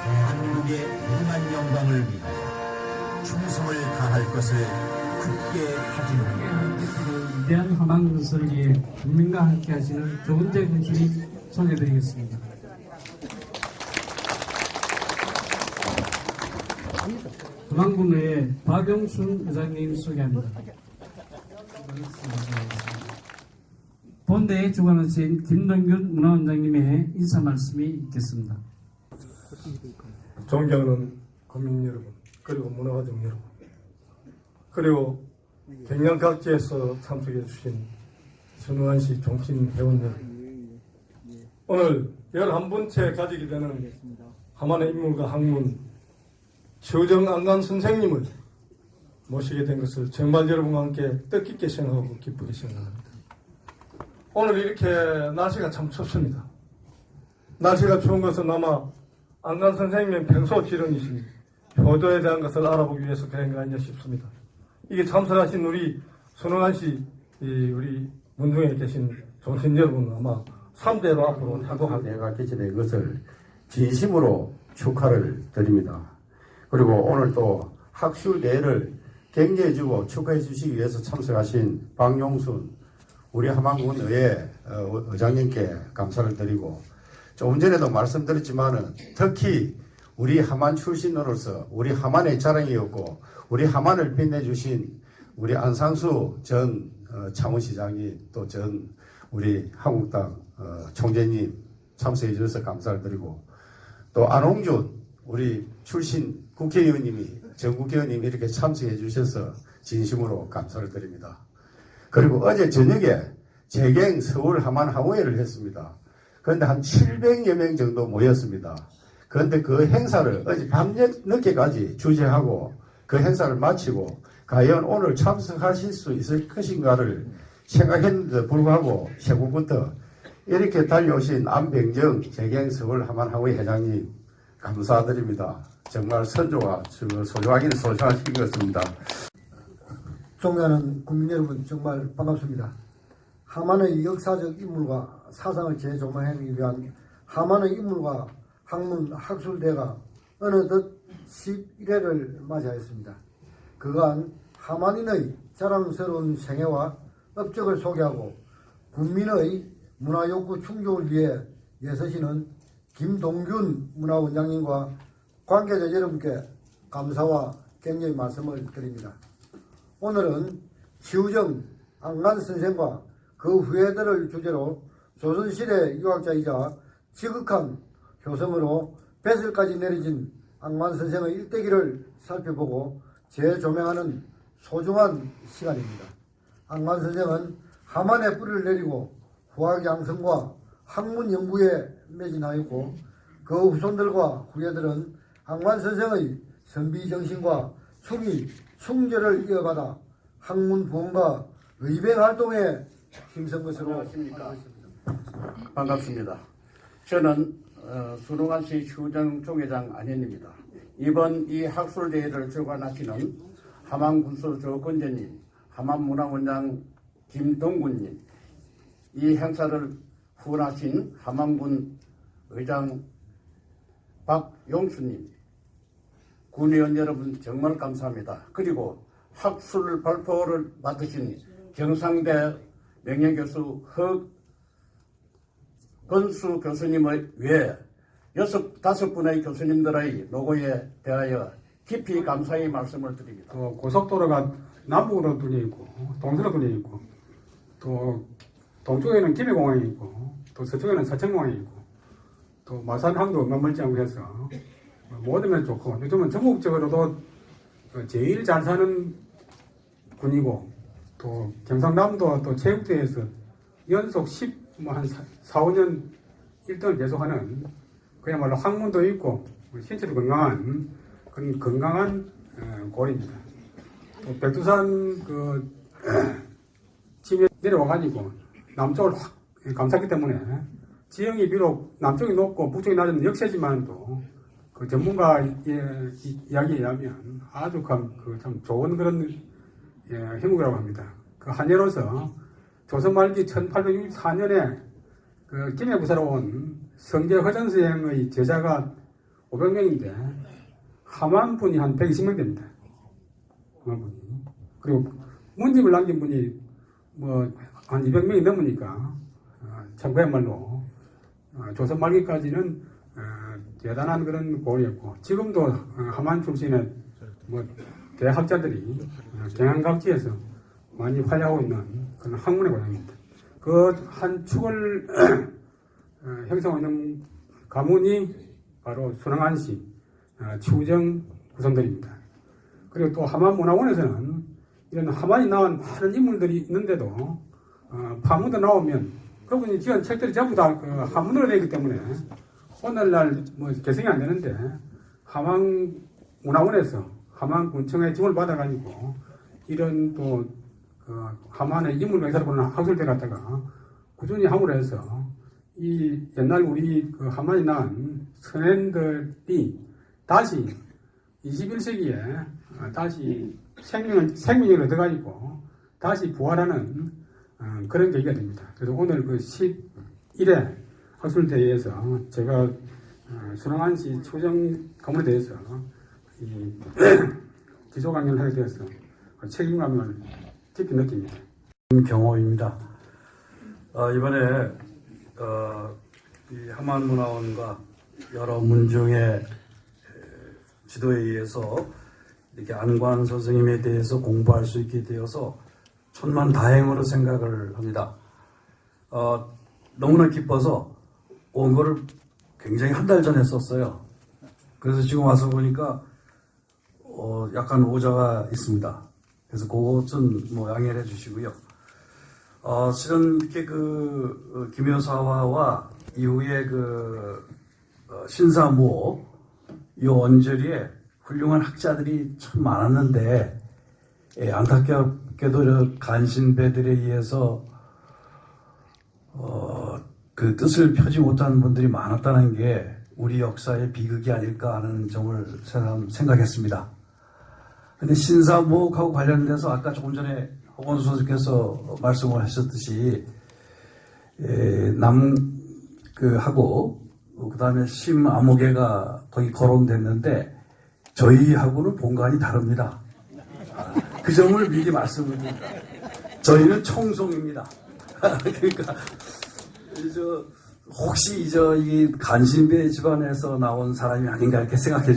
대한민국의 무한 영광을 위하여 충성을 다할 것을 굳게 다짐합니다. 위대한 하만 건설기에 국민과 함께 하시는 조은재 군수님 소개드리겠습니다. 하만군의 박영순 의장님 소개합니다. 본대에 주관하신 김동균 문화원장님의 인사 말씀이 있겠습니다. 존경하는 국민 여러분, 그리고 문화가족 여러분, 그리고 경남 각지에서 참석해 주신 선우환시 종신 회원 여러분, 오늘 11번째 가지게 되는 하만의 인물과 학문 최우정 선생님을 모시게 된 것을 정말 여러분과 함께 뜻깊게 생각하고 기쁘게 생각합니다. 오늘 이렇게 날씨가 참 춥습니다. 날씨가 추운 것은 아마 안간 선생님의 평소 지령이신 효도에 대한 것을 알아보기 위해서 그런 거 아니냐 싶습니다. 이게 참석하신 우리 손흥환 씨, 우리 문중에 계신 종신 여러분 아마 3대로 앞으로 행복하게 대회가 개최된 것을 진심으로 축하를 드립니다. 그리고 오늘 또 학술대회를 격려해주고 축하해 주시기 위해서 참석하신 박용순 우리 하만군 의회 의장님께 감사를 드리고, 조금 전에도 말씀드렸지만은 특히 우리 하만 출신으로서 우리 하만의 자랑이었고 우리 하만을 빛내주신 우리 안상수 전 창원시장이 또 전 우리 한국당 총재님 참석해 주셔서 감사를 드리고, 또 안홍준 우리 출신 국회의원님이 전 국회의원님이 이렇게 참석해 주셔서 진심으로 감사를 드립니다. 그리고 어제 저녁에 재경 서울 하만 하우회를 했습니다. 그런데 한 700여 명 정도 모였습니다. 그런데 그 행사를 어제 밤늦게까지 주재하고 그 행사를 마치고 과연 오늘 참석하실 수 있을 것인가를 생각했는데도 불구하고 새벽부터 이렇게 달려오신 안병정 재경 서울 하만 하우회 회장님 감사드립니다. 정말 선조가 소중하긴 소중하신 것 같습니다. 존경하는 국민 여러분, 정말 반갑습니다. 하만의 역사적 인물과 사상을 재조명하기 위한 하만의 인물과 학문 학술대가 어느덧 11회를 맞이하였습니다. 그간 하만인의 자랑스러운 생애와 업적을 소개하고 국민의 문화욕구 충족을 위해 애쓰시는 김동균 문화원장님과 관계자 여러분께 감사와 격려의 말씀을 드립니다. 오늘은 최우정 안간 선생과 그 후예들을 주제로 조선시대 유학자이자 지극한 효성으로 뱃을까지 내려진 안간 선생의 일대기를 살펴보고 재조명하는 소중한 시간입니다. 안간 선생은 하만에 뿌리를 내리고 후학 양성과 학문 연구에 매진하였고, 그 후손들과 후예들은 안간 선생의 선비 정신과 충절을 이어받아 학문 부흥과 의백 활동에 힘쓴 것으로 알고 있습니다. 반갑습니다. 저는 순흥환시 휴정 총회장 안현입니다. 이번 이 학술대회를 주관하시는 하만군수 조건재님, 하만문화원장 김동군님, 이 행사를 후원하신 하만군 의장 박용수님, 군의원 여러분 정말 감사합니다. 그리고 학술 발표를 맡으신 경상대 명예교수 허건수 교수님을 위해 5분의 교수님들의 노고에 대하여 깊이 감사의 말씀을 드립니다. 고속도로가 남북으로 뚫려 있고 동서로 뚫려 있고, 또 동쪽에는 김해공항이 있고 또 서쪽에는 서천공항이 있고 또 마산항도 얼마 멀지 않고 해서 모든 면 좋고, 요즘은 전국적으로도 제일 잘 사는 군이고, 또 경상남도 또 체육대회에서 연속 4, 5년 1등을 계속하는 그야말로 학문도 있고 신체도 건강한 그런 건강한 골입니다. 또 백두산 지에 내려와가지고 남쪽을 확 감쌌기 때문에 지형이 비록 남쪽이 높고 북쪽이 낮은 역세지만도 그 전문가 이야기에 의하면 아주 참 좋은 그런 형국이라고 합니다. 그 한예로서 조선 말기 1864년에 그 김해부사로 온 성제 허전 선생의 제자가 500명인데 하만 분이 한 120명 됩니다. 하만 분이. 그리고 문집을 남긴 분이 뭐 한 200명이 넘으니까 참 그야말로 조선 말기까지는 대단한 그런 고을이었고, 지금도 하만 출신의 뭐 대학자들이 경양각지에서 많이 활약하고 있는 그런 학문의 고장입니다. 그 한 축을 형성하고 있는 가문이 바로 순왕안씨 추정 후손들입니다. 그리고 또 하만문화원에서는 이런 하만이 나온 많은 인물들이 있는데도 파문도 나오면 그분이 지은 책들이 전부 다 그 한문으로 되어 있기 때문에 오늘날 뭐 개성이 안 되는데 하만문화원에서 하만군청의 지원을 받아가지고 이런 또 하만의 인물 맹사를 보는 학술대 갖다가 꾸준히 함으로 해서 이 옛날 우리 그 하만이 낳은 선현들이 다시 21세기에 다시 생명을 얻어가지고 다시 부활하는 그런 계기가 됩니다. 그래서 오늘 그 11회 학술대회에서 제가 순왕안씨 추정 가문에 대해서 이 기소 강연을 하게 되어서 책임감을 깊이 느낍니다. 경호입니다. 이번에 이 하만문화원과 여러 문중의 지도에 의해서 이렇게 안관 선생님에 대해서 공부할 수 있게 되어서 천만다행으로 생각을 합니다. 너무나 기뻐서 온 거를 굉장히 한 달 전에 썼어요. 그래서 지금 와서 보니까 약간 오자가 있습니다. 그래서 그것은 뭐 양해를 해주시고요. 실은 이렇게 김여사화와 이후에 신사모 이 언저리에 훌륭한 학자들이 참 많았는데, 안타깝게도 간신배들에 의해서 그 뜻을 펴지 못한 분들이 많았다는 게 우리 역사의 비극이 아닐까 하는 점을 생각했습니다. 근데 신사무옥하고 관련돼서 아까 조금 전에 허건수 선생님께서 말씀을 하셨듯이 하고 그다음에 심암흑회가 거기 거론됐는데 저희하고는 본관이 다릅니다. 그 점을 미리 말씀을 드립니다. 저희는 청송입니다. 그러니까 혹시 이 간신배 집안에서 나온 사람이 아닌가 이렇게 생각해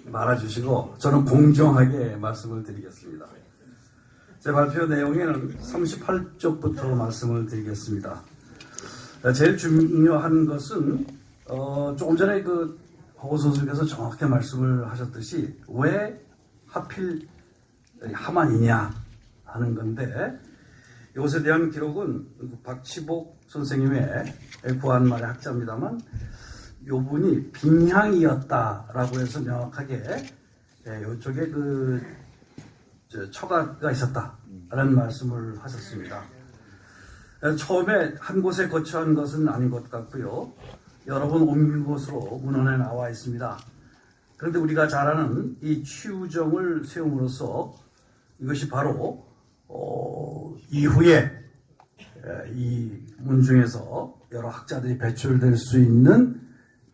말아주시고 저는 공정하게 말씀을 드리겠습니다. 제 발표 내용에는 38쪽부터 말씀을 드리겠습니다. 제일 중요한 것은 조금 전에 허고 선생님께서 정확하게 말씀을 하셨듯이 왜 하필 하만이냐 하는 건데, 이것에 대한 기록은 박치복 선생님의 구한말의 학자입니다만 요분이 빙향이었다라고 해서 명확하게 이쪽에 처가가 있었다라는 말씀을 하셨습니다. 처음에 한 곳에 거처한 것은 아닌 것 같고요. 여러 번 옮긴 것으로 문헌에 나와 있습니다. 그런데 우리가 잘 아는 이 취우정을 세움으로써 이것이 바로 이후에 이 문중에서 여러 학자들이 배출될 수 있는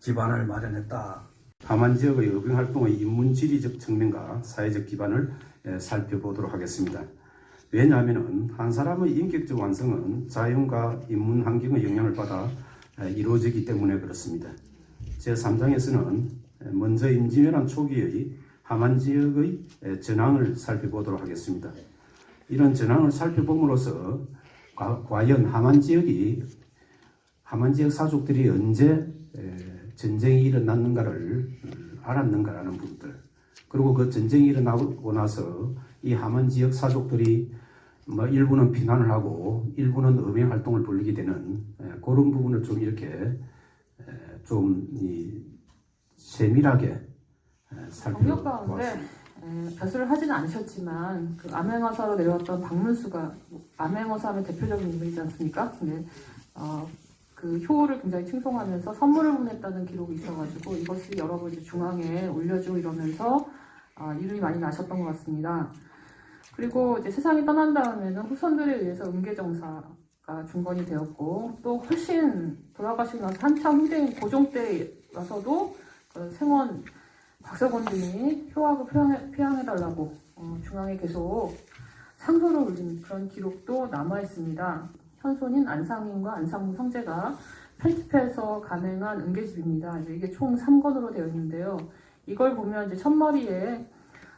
기반을 마련했다. 하만 지역의 의병활동의 인문지리적 측면과 사회적 기반을 살펴보도록 하겠습니다. 왜냐하면 한 사람의 인격적 완성은 자연과 인문 환경의 영향을 받아 이루어지기 때문에 그렇습니다. 제3장에서는 먼저 임진왜란 초기의 하만 지역의 전황을 살펴보도록 하겠습니다. 이런 전황을 살펴봄으로써 과연 하만 지역 사족들이 언제 전쟁이 일어났는가를 알았는가라는 부분들, 그리고 그 전쟁이 일어나고 나서 이 하만 지역 사족들이 일부는 피난을 하고 일부는 의병 활동을 벌이게 되는 그런 부분을 좀 이렇게 좀 세밀하게 경력 가운데 벼슬을 하지는 않으셨지만 그 암행어사로 내려왔던 박문수가 암행어사 하면 대표적인 인물이지 않습니까? 근데 그 효를 굉장히 칭송하면서 선물을 보냈다는 기록이 있어가지고 이것을 여러 번 이제 중앙에 올려주고 이러면서 이름이 많이 나셨던 것 같습니다. 그리고 이제 세상이 떠난 다음에는 후손들에 의해서 은계정사가 중건이 되었고, 또 훨씬 돌아가시고 나서 한참 후대인 고종 때 와서도 그 생원 박석원 등이 효하고 표양해달라고 중앙에 계속 상소를 올린 그런 기록도 남아 있습니다. 현손인 안상인과 안상무 형제가 편집해서 간행한 은계집입니다. 이제 이게 총 3권으로 되어 있는데요. 이걸 보면 이제 첫머리에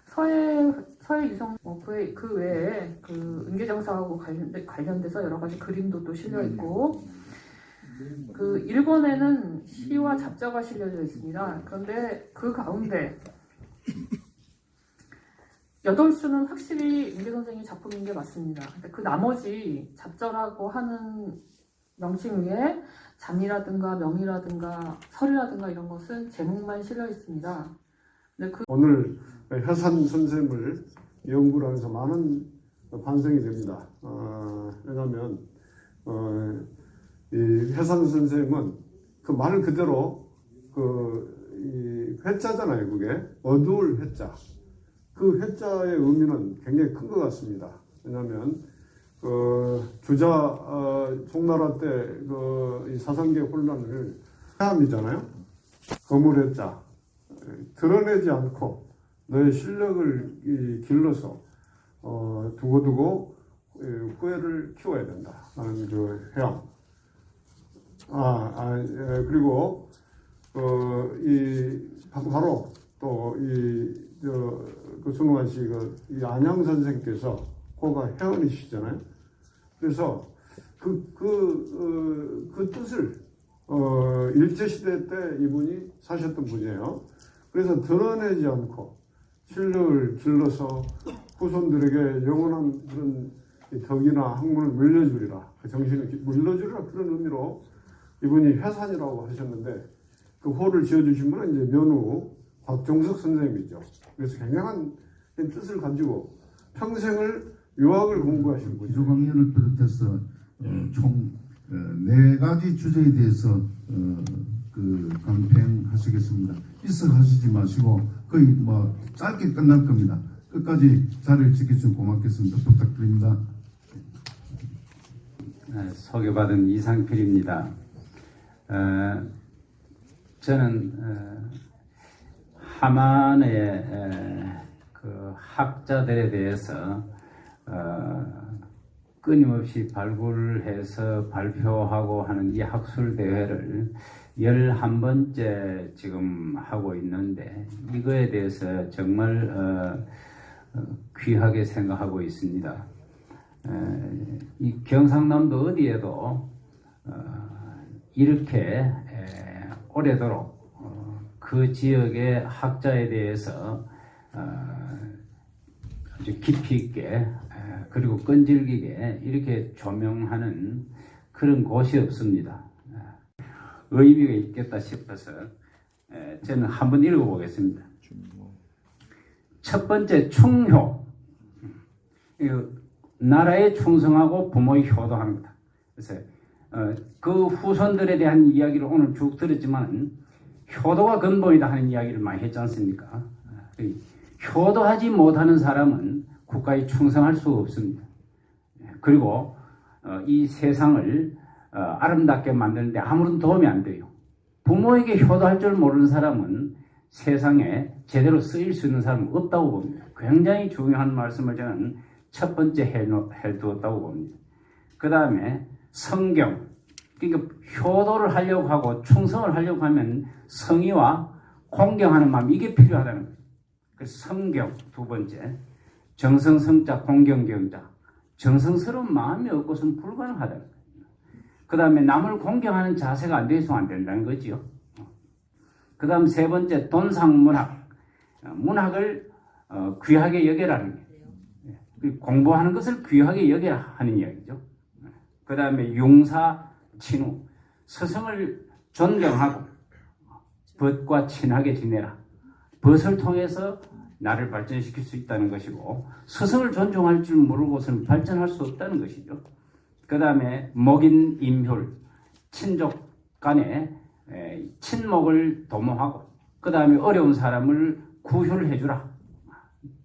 서해 유성 그 외에 그 은계정사하고 관련돼서 여러 가지 그림도 또 실려 있고, 그 1권에는 시와 잡자가 실려져 있습니다. 그런데 그 가운데 8수는 확실히 은계 선생님 작품인 게 맞습니다. 근데 그 나머지 잡자라고 하는 명칭 위에 잠이라든가 명이라든가 설이라든가 이런 것은 제목만 실려 있습니다. 근데 오늘 해산 선생을 연구를 하면서 많은 반성이 됩니다. 왜냐하면 이 해산 선생은 그 말 그대로 이 회자잖아요. 그게 어두울 회자. 그 회자의 의미는 굉장히 큰 것 같습니다. 왜냐하면 주자 송나라 때 이 사상계 혼란을 해함이잖아요. 거물 회자. 드러내지 않고 너의 실력을 길러서 두고두고 후회를 키워야 된다 하는 그 해양. 그리고 바로 또 그 손우환 씨 이 안양 선생께서 고가 회원이시잖아요. 그래서 그 뜻을 일제시대 때 이분이 사셨던 분이에요. 그래서 드러내지 않고 실력을 길러서 후손들에게 영원한 그런 덕이나 학문을 물려주리라, 그 정신을 물려주리라, 그런 의미로 이분이 회산이라고 하셨는데, 그 호를 지어주신 분은 이제 면후 곽종석 선생님이죠. 그래서 굉장한 뜻을 가지고 평생을 유학을 공부하신 분이죠. 기조 강연을 비롯해서 총 4가지 주제에 대해서 강평하시겠습니다. 있어하시지 마시고 거의 짧게 끝날 겁니다. 끝까지 자리를 지켜주시면 고맙겠습니다. 부탁드립니다. 소개받은 이상필입니다. 저는 하만의 그 학자들에 대해서 끊임없이 발굴해서 발표하고 하는 이 학술 대회를 11번째 지금 하고 있는데, 이거에 대해서 정말 귀하게 생각하고 있습니다. 이 경상남도 어디에도 이렇게 오래도록 그 지역의 학자에 대해서 아주 깊이 있게 그리고 끈질기게 이렇게 조명하는 그런 곳이 없습니다. 의미가 있겠다 싶어서 저는 한번 읽어보겠습니다. 첫 번째, 충효. 나라에 충성하고 부모의 효도하는 거다. 그래서 그 후손들에 대한 이야기를 오늘 쭉 들었지만 효도가 근본이다 하는 이야기를 많이 했지 않습니까? 효도하지 못하는 사람은 국가에 충성할 수 없습니다. 그리고 이 세상을 아름답게 만드는데 아무런 도움이 안 돼요. 부모에게 효도할 줄 모르는 사람은 세상에 제대로 쓰일 수 있는 사람은 없다고 봅니다. 굉장히 중요한 말씀을 저는 첫 번째 해두었다고 봅니다. 그 다음에 성경. 그러니까 효도를 하려고 하고 충성을 하려고 하면 성의와 공경하는 마음, 이게 필요하다는 거예요. 그래서 성경 두 번째, 정성성자 공경경자. 정성스러운 마음이 없고서는 불가능하다는 거예요. 그 다음에 남을 공경하는 자세가 안 돼서 안 된다는 거죠. 그 다음 세 번째, 돈상문학. 문학을 귀하게 여겨라는 거예요. 공부하는 것을 귀하게 여겨라 하는 이야기죠. 그 다음에 융사, 친후. 스승을 존경하고 벗과 친하게 지내라. 벗을 통해서 나를 발전시킬 수 있다는 것이고, 스승을 존중할 줄 모르고서는 발전할 수 없다는 것이죠. 그 다음에 목인 임효를, 친족 간에 친목을 도모하고, 그 다음에 어려운 사람을 구휼을 해주라.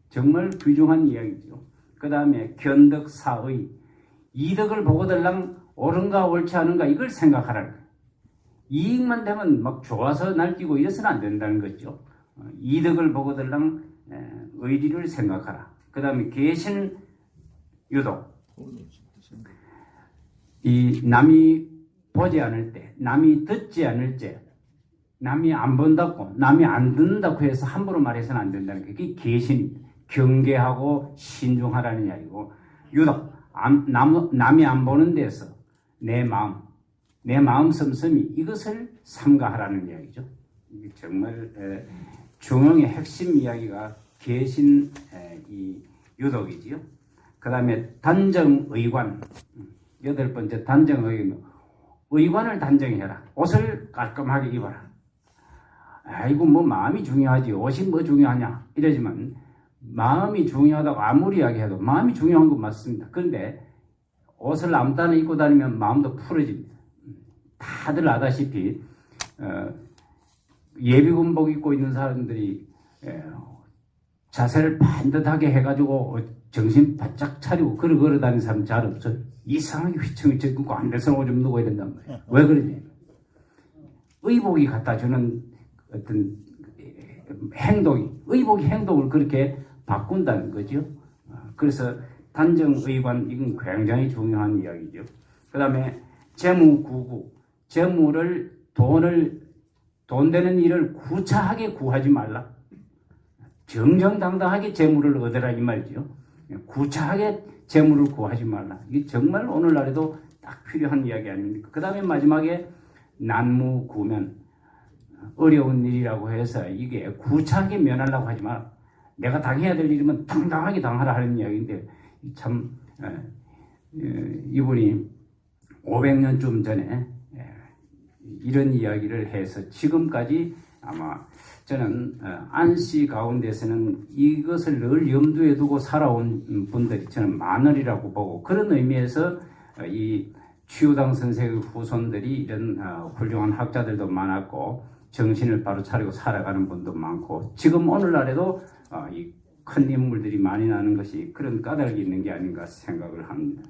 정말 귀중한 이야기죠. 그 다음에 견덕사의, 이덕을 보고들랑 옳은가 옳지 않은가 이걸 생각하라는 거예요. 이익만 되면 막 좋아서 날뛰고 이래서는 안 된다는 거죠. 이득을 보거들랑 의리를 생각하라. 그 다음에 계신 유독 이 남이 보지 않을 때, 남이 듣지 않을 때, 남이 안 본다고, 남이 안 듣는다고 해서 함부로 말해서는 안 된다는 게 그게 계신입니다. 경계하고 신중하라는 이야기고, 유독 남이 안 보는 데서 내 마음 씀씀이 이것을 삼가하라는 이야기죠. 이게 정말 중흥의 핵심 이야기가 계신 이 유독이지요. 그 다음에 단정의관, 8번째 단정의관, 의관을 단정해라. 옷을 깔끔하게 입어라. 아이고 뭐 마음이 중요하지, 옷이 뭐 중요하냐 이러지만 마음이 중요하다고 아무리 이야기해도 마음이 중요한 건 맞습니다. 그런데 옷을 아무 때나 입고 다니면 마음도 풀어집니다. 다들 아다시피 예비군복 입고 있는 사람들이 자세를 반듯하게 해가지고 정신 바짝 차리고 걸어 다니는 사람 잘 없어요. 이상하게 휘청휘청 긋고 앉아서 오줌 누고 이야 된단 말이에요. 왜 그러냐? 의복이 갖다 주는 어떤 의복이 행동을 그렇게 바꾼다는 거죠. 그래서 단정의관, 이건 굉장히 중요한 이야기죠. 그 다음에 재무구구, 돈 되는 일을 구차하게 구하지 말라. 정정당당하게 재물을 얻으라 이 말이죠. 구차하게 재물을 구하지 말라. 이게 정말 오늘날에도 딱 필요한 이야기 아닙니까? 그 다음에 마지막에 난무구면, 어려운 일이라고 해서 이게 구차하게 면하려고 하지 마라. 내가 당해야 될 일이면 당당하게 당하라 하는 이야기인데, 참 이분이 500년쯤 전에 이런 이야기를 해서 지금까지 아마 저는 안씨 가운데서는 이것을 늘 염두에 두고 살아온 분들이 저는 많으리라고 보고, 그런 의미에서 이 추유당 선생의 후손들이 이런 훌륭한 학자들도 많았고 정신을 바로 차리고 살아가는 분도 많고, 지금 오늘날에도 이 큰 인물들이 많이 나는 것이 그런 까닭이 있는 게 아닌가 생각을 합니다.